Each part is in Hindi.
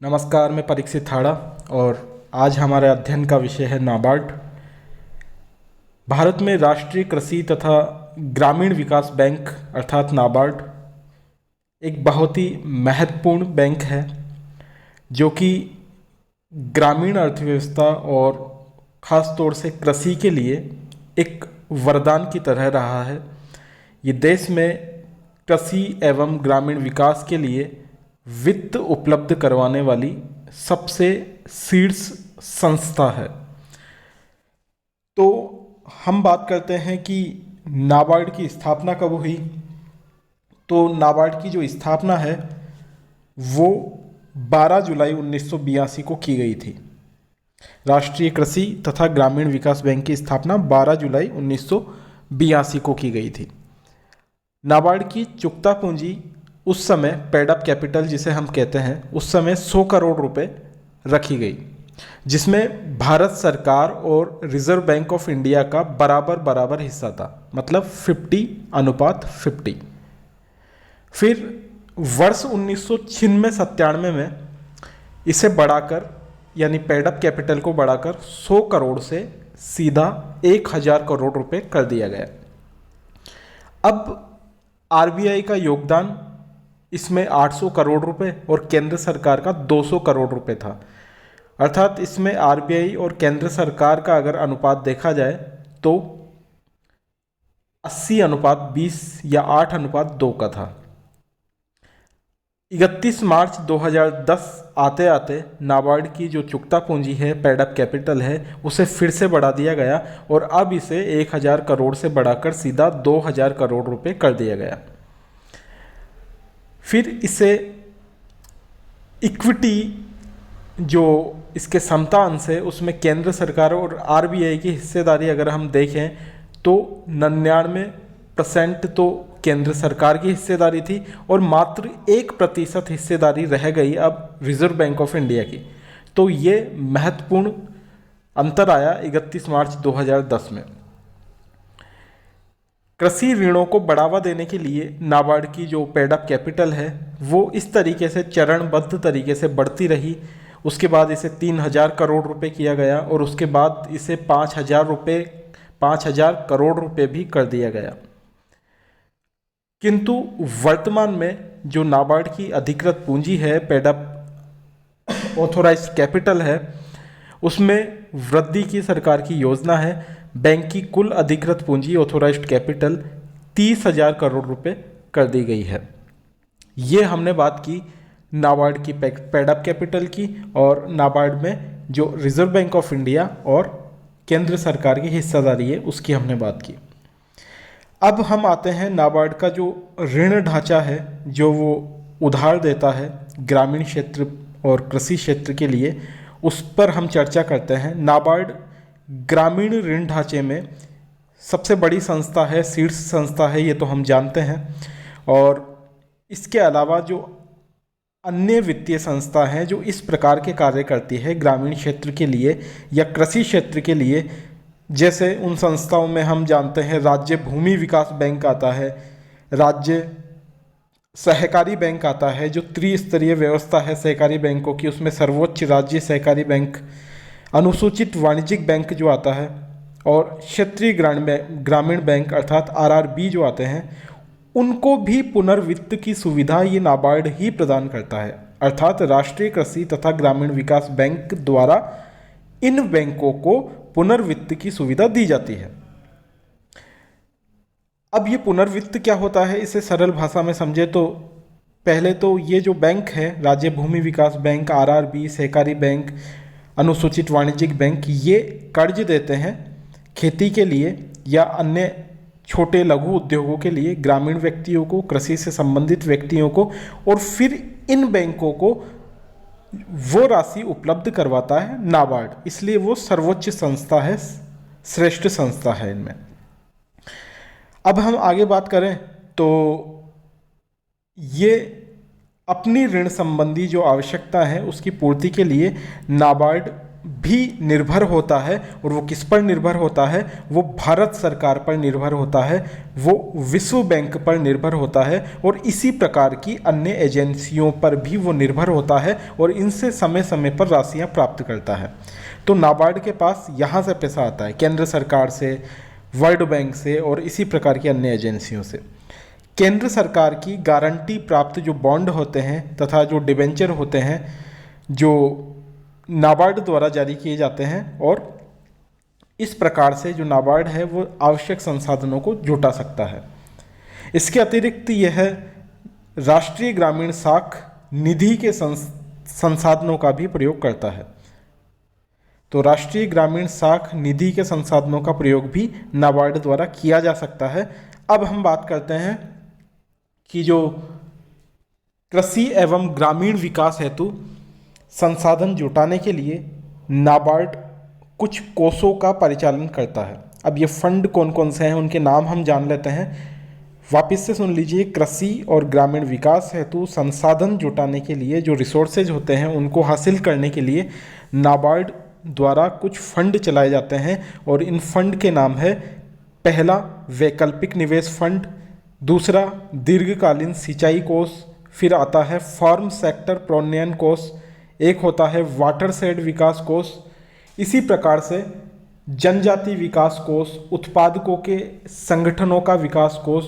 नमस्कार, मैं परीक्षित थाड़ा और आज हमारे अध्ययन का विषय है नाबार्ड। भारत में राष्ट्रीय कृषि तथा ग्रामीण विकास बैंक अर्थात नाबार्ड एक बहुत ही महत्वपूर्ण बैंक है जो कि ग्रामीण अर्थव्यवस्था और ख़ास तौर से कृषि के लिए एक वरदान की तरह रहा है। ये देश में कृषि एवं ग्रामीण विकास के लिए वित्त उपलब्ध करवाने वाली सबसे शीर्ष संस्था है। तो हम बात करते हैं कि नाबार्ड की स्थापना कब हुई। तो नाबार्ड की जो स्थापना है वो 12 जुलाई 1982 को की गई थी। राष्ट्रीय कृषि तथा ग्रामीण विकास बैंक की स्थापना 12 जुलाई 1982 को की गई थी। नाबार्ड की चुकता पूंजी उस समय पेड अप कैपिटल जिसे हम कहते हैं उस समय 100 करोड़ रुपए रखी गई, जिसमें भारत सरकार और रिजर्व बैंक ऑफ इंडिया का बराबर बराबर हिस्सा था, मतलब 50:50। फिर वर्ष 1996-97 में इसे बढ़ाकर यानी पेड अप कैपिटल को बढ़ाकर 100 करोड़ से सीधा 1000 करोड़ रुपए कर दिया गया। अब आरबीआई का योगदान इसमें 800 करोड़ रुपए और केंद्र सरकार का 200 करोड़ रुपए था। अर्थात इसमें आरबीआई और केंद्र सरकार का अगर अनुपात देखा जाए तो 80:20 या 8:2 का था। 31 मार्च 2010 आते आते नाबार्ड की जो चुकता पूंजी है, पेड अप कैपिटल है, उसे फिर से बढ़ा दिया गया और अब इसे 1000 करोड़ से बढ़ाकर सीधा 2000 करोड़ रुपए कर दिया गया। फिर इसे इक्विटी जो इसके समता अंश है उसमें केंद्र सरकार और आरबीआई की हिस्सेदारी अगर हम देखें तो 99% तो केंद्र सरकार की हिस्सेदारी थी और मात्र 1% हिस्सेदारी रह गई अब रिजर्व बैंक ऑफ इंडिया की। तो ये महत्वपूर्ण अंतर आया 31 मार्च 2010 में। कृषि ऋणों को बढ़ावा देने के लिए नाबार्ड की जो पेड अप कैपिटल है वो इस तरीके से चरणबद्ध तरीके से बढ़ती रही। उसके बाद इसे 3000 करोड़ रुपए किया गया और उसके बाद इसे 5000 करोड़ रुपए भी कर दिया गया। किंतु वर्तमान में जो नाबार्ड की अधिकृत पूंजी है, पेड अप ऑथोराइज्ड कैपिटल है, उसमें वृद्धि की सरकार की योजना है। बैंक की कुल अधिकृत पूंजी ऑथोराइज्ड कैपिटल 30,000 करोड़ रुपए कर दी गई है। ये हमने बात की नाबार्ड की पेड अप कैपिटल की और नाबार्ड में जो रिजर्व बैंक ऑफ इंडिया और केंद्र सरकार की हिस्सेदारी है उसकी हमने बात की। अब हम आते हैं नाबार्ड का जो ऋण ढांचा है जो वो उधार देता है ग्रामीण क्षेत्र और कृषि क्षेत्र के लिए, उस पर हम चर्चा करते हैं। नाबार्ड ग्रामीण ऋण ढांचे में सबसे बड़ी संस्था है, शीर्ष संस्था है, ये तो हम जानते हैं। और इसके अलावा जो अन्य वित्तीय संस्था हैं जो इस प्रकार के कार्य करती है ग्रामीण क्षेत्र के लिए या कृषि क्षेत्र के लिए, जैसे उन संस्थाओं में हम जानते हैं राज्य भूमि विकास बैंक आता है, राज्य सहकारी बैंक आता है, जो त्रिस्तरीय व्यवस्था है सहकारी बैंकों की, उसमें सर्वोच्च राज्य सहकारी बैंक, अनुसूचित वाणिज्यिक बैंक जो आता है और क्षेत्रीय ग्रामीण बैंक अर्थात आरआरबी जो आते हैं, उनको भी पुनर्वित्त की सुविधा ये नाबार्ड ही प्रदान करता है। अर्थात राष्ट्रीय कृषि तथा ग्रामीण विकास बैंक द्वारा इन बैंकों को पुनर्वित्त की सुविधा दी जाती है। अब ये पुनर्वित्त क्या होता है, इसे सरल भाषा में समझे तो पहले तो ये जो बैंक है राज्य भूमि विकास बैंक, आरआरबी, सहकारी बैंक, अनुसूचित वाणिज्यिक बैंक, ये कर्ज देते हैं खेती के लिए या अन्य छोटे लघु उद्योगों के लिए ग्रामीण व्यक्तियों को, कृषि से संबंधित व्यक्तियों को, और फिर इन बैंकों को वो राशि उपलब्ध करवाता है नाबार्ड। इसलिए वो सर्वोच्च संस्था है, श्रेष्ठ संस्था है इनमें। अब हम आगे बात करें तो ये अपनी ऋण संबंधी जो आवश्यकता है उसकी पूर्ति के लिए नाबार्ड भी निर्भर होता है, और वो किस पर निर्भर होता है? वो भारत सरकार पर निर्भर होता है, वो विश्व बैंक पर निर्भर होता है, और इसी प्रकार की अन्य एजेंसियों पर भी वो निर्भर होता है, और इनसे समय समय पर राशियां प्राप्त करता है। तो नाबार्ड के पास यहाँ से पैसा आता है, केंद्र सरकार से, वर्ल्ड बैंक से और इसी प्रकार की अन्य एजेंसियों से। केंद्र सरकार की गारंटी प्राप्त जो बॉन्ड होते हैं तथा जो डिबेंचर होते हैं, जो नाबार्ड द्वारा जारी किए जाते हैं, और इस प्रकार से जो नाबार्ड है वो आवश्यक संसाधनों को जुटा सकता है। इसके अतिरिक्त यह राष्ट्रीय ग्रामीण साख निधि के संसाधनों का भी प्रयोग करता है। तो राष्ट्रीय ग्रामीण साख निधि के संसाधनों का प्रयोग भी नाबार्ड द्वारा किया जा सकता है। अब हम बात करते हैं कि जो कृषि एवं ग्रामीण विकास हेतु संसाधन जुटाने के लिए नाबार्ड कुछ कोषों का परिचालन करता है। अब ये फंड कौन कौन से हैं उनके नाम हम जान लेते हैं। वापस से सुन लीजिए, कृषि और ग्रामीण विकास हेतु संसाधन जुटाने के लिए जो रिसोर्सेज होते हैं उनको हासिल करने के लिए नाबार्ड द्वारा कुछ फंड चलाए जाते हैं, और इन फंड के नाम है, पहला वैकल्पिक निवेश फंड, दूसरा दीर्घकालीन सिंचाई कोष, फिर आता है फार्म सेक्टर प्रोन्नयन कोष, एक होता है वाटरशेड विकास कोष, इसी प्रकार से जनजाति विकास कोष, उत्पादकों के संगठनों का विकास कोष,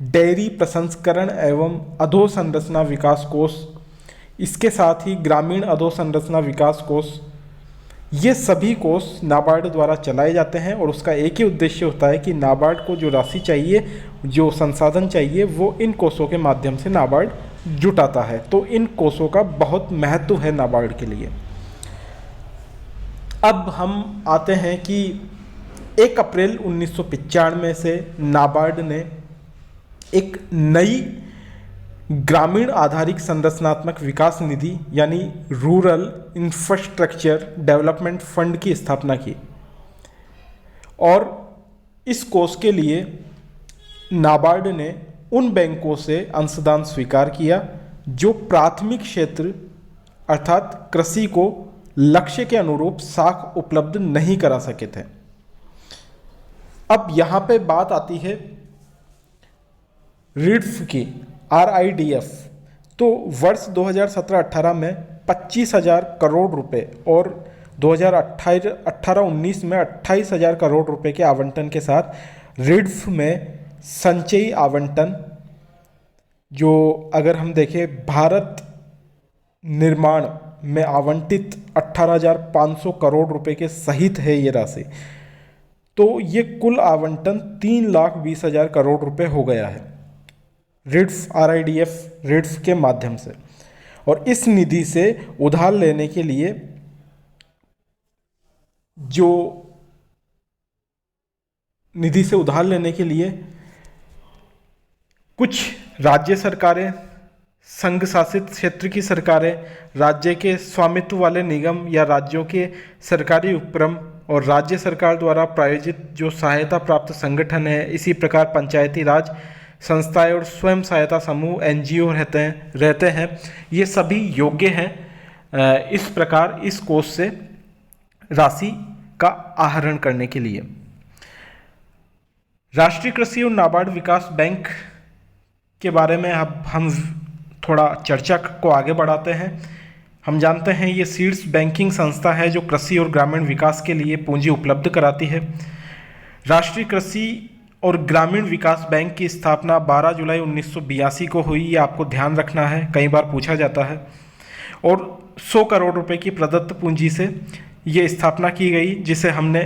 डेयरी प्रसंस्करण एवं अधोसंरचना विकास कोष, इसके साथ ही ग्रामीण अधोसंरचना विकास कोष। ये सभी कोष नाबार्ड द्वारा चलाए जाते हैं, और उसका एक ही उद्देश्य होता है कि नाबार्ड को जो राशि चाहिए, जो संसाधन चाहिए, वो इन कोषों के माध्यम से नाबार्ड जुटाता है। तो इन कोषों का बहुत महत्व है नाबार्ड के लिए। अब हम आते हैं कि 1 अप्रैल 1995 से नाबार्ड ने एक नई ग्रामीण आधारित संरचनात्मक विकास निधि यानी रूरल इंफ्रास्ट्रक्चर डेवलपमेंट फंड की स्थापना की, और इस कोष के लिए नाबार्ड ने उन बैंकों से अंशदान स्वीकार किया जो प्राथमिक क्षेत्र अर्थात कृषि को लक्ष्य के अनुरूप साख उपलब्ध नहीं करा सके थे। अब यहाँ पे बात आती है रिड्फ की, RIDF। तो वर्ष 2017-18 में 25,000 करोड़ रुपए और 2018-19 में 28,000 करोड़ रुपए के आवंटन के साथ रिड्फ में संचयी आवंटन, जो अगर हम देखें भारत निर्माण में आवंटित 18,500 करोड़ रुपए के सहित है ये राशि, तो ये कुल आवंटन 3,20,000 करोड़ रुपए हो गया है रिड्फ RIDF रिड्फ के माध्यम से। और इस निधि से उधार लेने के लिए कुछ राज्य सरकारें, संघ शासित क्षेत्र की सरकारें, राज्य के स्वामित्व वाले निगम या राज्यों के सरकारी उपक्रम और राज्य सरकार द्वारा प्रायोजित जो सहायता प्राप्त संगठन है, इसी प्रकार पंचायती राज संस्थाएं और स्वयं सहायता समूह NGO रहते हैं, ये सभी योग्य हैं इस प्रकार इस कोष से राशि का आहरण करने के लिए। राष्ट्रीय कृषि और नाबार्ड विकास बैंक के बारे में अब हम थोड़ा चर्चा को आगे बढ़ाते हैं। हम जानते हैं ये सीड्स बैंकिंग संस्था है जो कृषि और ग्रामीण विकास के लिए पूंजी उपलब्ध कराती है। राष्ट्रीय कृषि और ग्रामीण विकास बैंक की स्थापना 12 जुलाई 1982 को हुई, ये आपको ध्यान रखना है, कई बार पूछा जाता है। और 100 करोड़ रुपए की प्रदत्त पूंजी से ये स्थापना की गई, जिसे हमने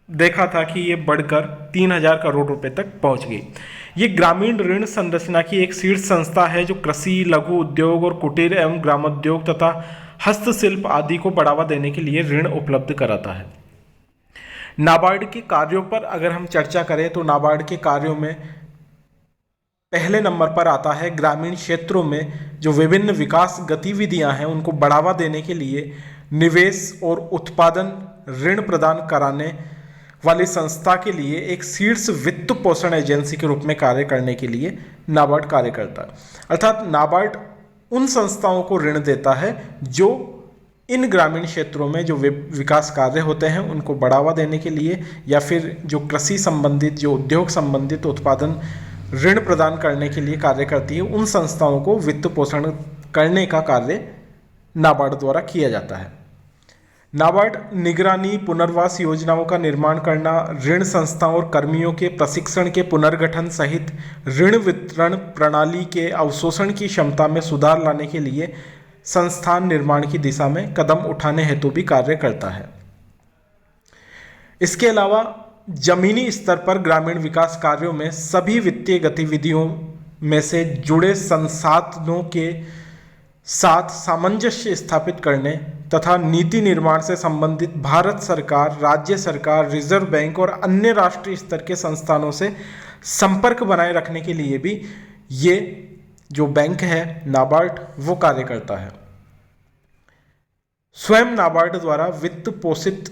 देखा था कि ये बढ़कर 3,000 करोड़ रुपए तक पहुंच गई। ये ग्रामीण ऋण संरचना की एक शीर्ष संस्था है जो कृषि, लघु उद्योग और कुटीर एवं ग्रामोद्योग तथा हस्तशिल्प आदि को बढ़ावा देने के लिए ऋण उपलब्ध कराता है। नाबार्ड के कार्यों पर अगर हम चर्चा करें तो नाबार्ड के कार्यों में पहले नंबर पर आता है ग्रामीण क्षेत्रों में जो विभिन्न विकास गतिविधियां हैं उनको बढ़ावा देने के लिए निवेश और उत्पादन ऋण प्रदान कराने वाली संस्था के लिए एक शीर्ष वित्त पोषण एजेंसी के रूप में कार्य करने के लिए नाबार्ड कार्य करता है। अर्थात नाबार्ड उन संस्थाओं को ऋण देता है जो इन ग्रामीण क्षेत्रों में जो विकास कार्य होते हैं उनको बढ़ावा देने के लिए या फिर जो कृषि संबंधित, जो उद्योग संबंधित उत्पादन ऋण प्रदान करने के लिए कार्य करती है, उन संस्थाओं को वित्त पोषण करने का कार्य नाबार्ड द्वारा किया जाता है। नाबार्ड निगरानी, पुनर्वास योजनाओं का निर्माण करना, ऋण संस्थाओं और कर्मियों के प्रशिक्षण के पुनर्गठन सहित ऋण वितरण प्रणाली के अवशोषण की क्षमता में सुधार लाने के लिए संस्थान निर्माण की दिशा में कदम उठाने हेतु भी कार्य करता है। इसके अलावा जमीनी स्तर पर ग्रामीण विकास कार्यों में सभी वित्तीय गतिविधियों में से जुड़े संसाधनों के साथ सामंजस्य स्थापित करने तथा नीति निर्माण से संबंधित भारत सरकार, राज्य सरकार, रिजर्व बैंक और अन्य राष्ट्रीय स्तर के संस्थानों से संपर्क बनाए रखने के लिए भी ये जो बैंक है नाबार्ड वो कार्य करता है। स्वयं नाबार्ड द्वारा वित्त पोषित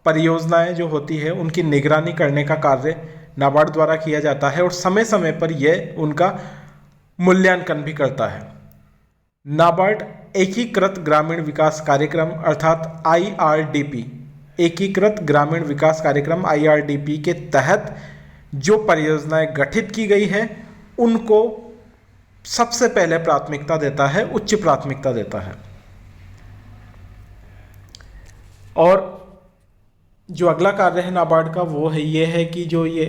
परियोजनाएं जो होती है उनकी निगरानी करने का कार्य नाबार्ड द्वारा किया जाता है और समय समय पर यह उनका मूल्यांकन भी करता है। नाबार्ड एकीकृत ग्रामीण विकास कार्यक्रम अर्थात IRDP, एकीकृत ग्रामीण विकास कार्यक्रम IRDP के तहत जो परियोजनाएं गठित की गई है उनको सबसे पहले प्राथमिकता देता है, उच्च प्राथमिकता देता है। और जो अगला कार्य है नाबार्ड का वो है ये है कि जो ये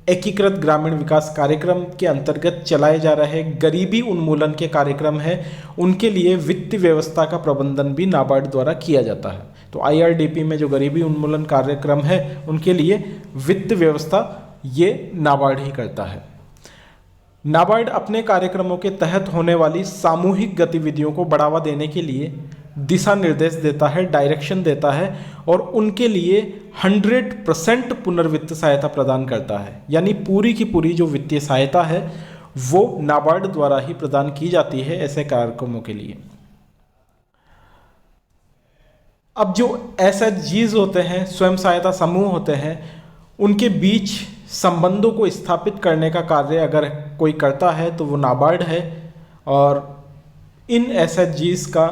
एकीकृत ग्रामीण विकास कार्यक्रम के अंतर्गत चलाए जा रहे गरीबी उन्मूलन के कार्यक्रम है, उनके लिए वित्त व्यवस्था का प्रबंधन भी नाबार्ड द्वारा किया जाता है। तो IRDP में जो गरीबी उन्मूलन कार्यक्रम है उनके लिए वित्त व्यवस्था ये नाबार्ड ही करता है। नाबार्ड अपने कार्यक्रमों के तहत होने वाली सामूहिक गतिविधियों को बढ़ावा देने के लिए दिशा निर्देश देता है, डायरेक्शन देता है और उनके लिए 100% पुनर्वित्त सहायता प्रदान करता है। यानी पूरी की पूरी जो वित्तीय सहायता है वो नाबार्ड द्वारा ही प्रदान की जाती है ऐसे कार्यक्रमों के लिए। अब जो SHGs होते हैं, स्वयं सहायता समूह होते हैं, उनके बीच संबंधों को स्थापित करने का कार्य अगर कोई करता है तो वो नाबार्ड है। और इन SHGs का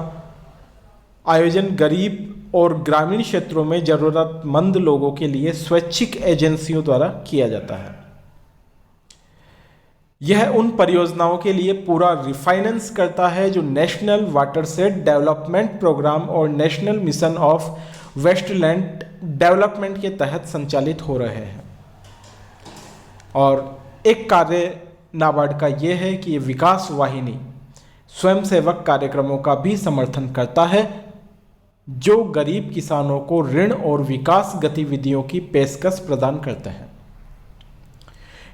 आयोजन गरीब और ग्रामीण क्षेत्रों में ज़रूरतमंद लोगों के लिए स्वैच्छिक एजेंसियों द्वारा किया जाता है। यह उन परियोजनाओं के लिए पूरा रिफाइनेंस करता है जो नेशनल वाटरशेड डेवलपमेंट प्रोग्राम और national mission of wasteland development के तहत संचालित हो रहे हैं। और एक कार्य नाबार्ड का यह है कि ये विकास वाहिनी स्वयंसेवक कार्यक्रमों का भी समर्थन करता है जो गरीब किसानों को ऋण और विकास गतिविधियों की पेशकश प्रदान करते हैं।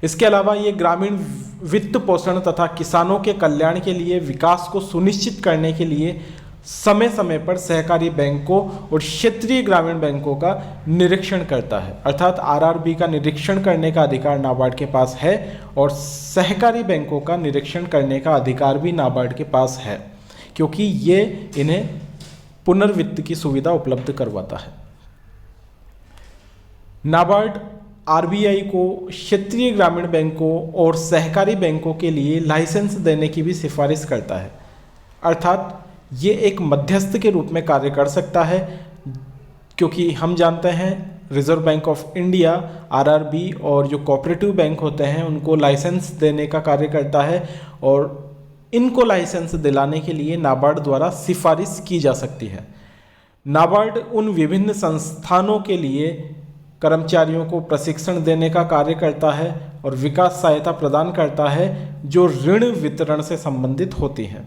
इसके अलावा ये ग्रामीण वित्त पोषण तथा किसानों के कल्याण के लिए विकास को सुनिश्चित करने के लिए समय समय पर सहकारी बैंकों और क्षेत्रीय ग्रामीण बैंकों का निरीक्षण करता है। अर्थात RRB का निरीक्षण करने का अधिकार नाबार्ड के पास है और सहकारी बैंकों का निरीक्षण करने का अधिकार भी नाबार्ड के पास है, क्योंकि ये इन्हें पुनर्वित्त की सुविधा उपलब्ध करवाता है। नाबार्ड RBI को क्षेत्रीय ग्रामीण बैंकों और सहकारी बैंकों के लिए लाइसेंस देने की भी सिफारिश करता है। अर्थात ये एक मध्यस्थ के रूप में कार्य कर सकता है, क्योंकि हम जानते हैं reserve bank of India, RRB और जो कोऑपरेटिव बैंक होते हैं उनको लाइसेंस देने का कार्य करता है और इनको लाइसेंस दिलाने के लिए नाबार्ड द्वारा सिफारिश की जा सकती है। नाबार्ड उन विभिन्न संस्थानों के लिए कर्मचारियों को प्रशिक्षण देने का कार्य करता है और विकास सहायता प्रदान करता है जो ऋण वितरण से संबंधित होती हैं।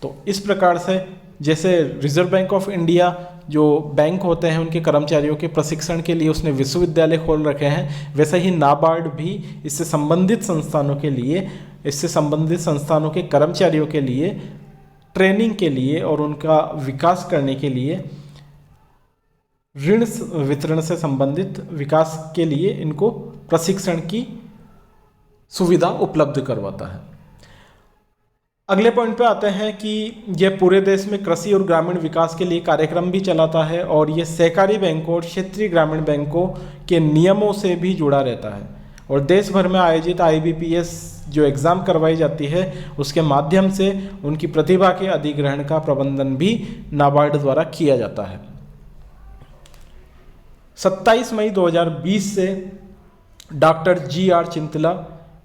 तो इस प्रकार से जैसे रिजर्व बैंक ऑफ इंडिया जो बैंक होते हैं उनके कर्मचारियों के प्रशिक्षण के लिए उसने विश्वविद्यालय खोल रखे हैं, वैसे ही नाबार्ड भी इससे संबंधित संस्थानों के लिए, इससे संबंधित संस्थानों के कर्मचारियों के लिए ट्रेनिंग के लिए और उनका विकास करने के लिए, ऋण वितरण से संबंधित विकास के लिए इनको प्रशिक्षण की सुविधा उपलब्ध करवाता है। अगले पॉइंट पे आते हैं कि यह पूरे देश में कृषि और ग्रामीण विकास के लिए कार्यक्रम भी चलाता है और यह सहकारी बैंकों और क्षेत्रीय ग्रामीण बैंकों के नियमों से भी जुड़ा रहता है और देश भर में आयोजित IBPS जो एग्ज़ाम करवाई जाती है उसके माध्यम से उनकी प्रतिभा के अधिग्रहण का प्रबंधन भी नाबार्ड द्वारा किया जाता है। 27 मई 2020 से डॉक्टर GR चिंतला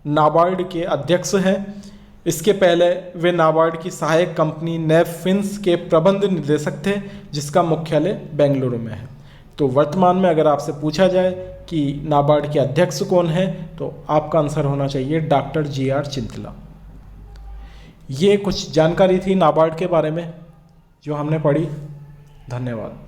नाबार्ड के अध्यक्ष हैं। इसके पहले वे नाबार्ड की सहायक कंपनी नेफिन्स के प्रबंध निदेशक थे, जिसका मुख्यालय बेंगलुरु में है। तो वर्तमान में अगर आपसे पूछा जाए कि नाबार्ड के अध्यक्ष कौन है, तो आपका आंसर होना चाहिए डॉक्टर GR चिंतला। ये कुछ जानकारी थी नाबार्ड के बारे में जो हमने पढ़ी। धन्यवाद।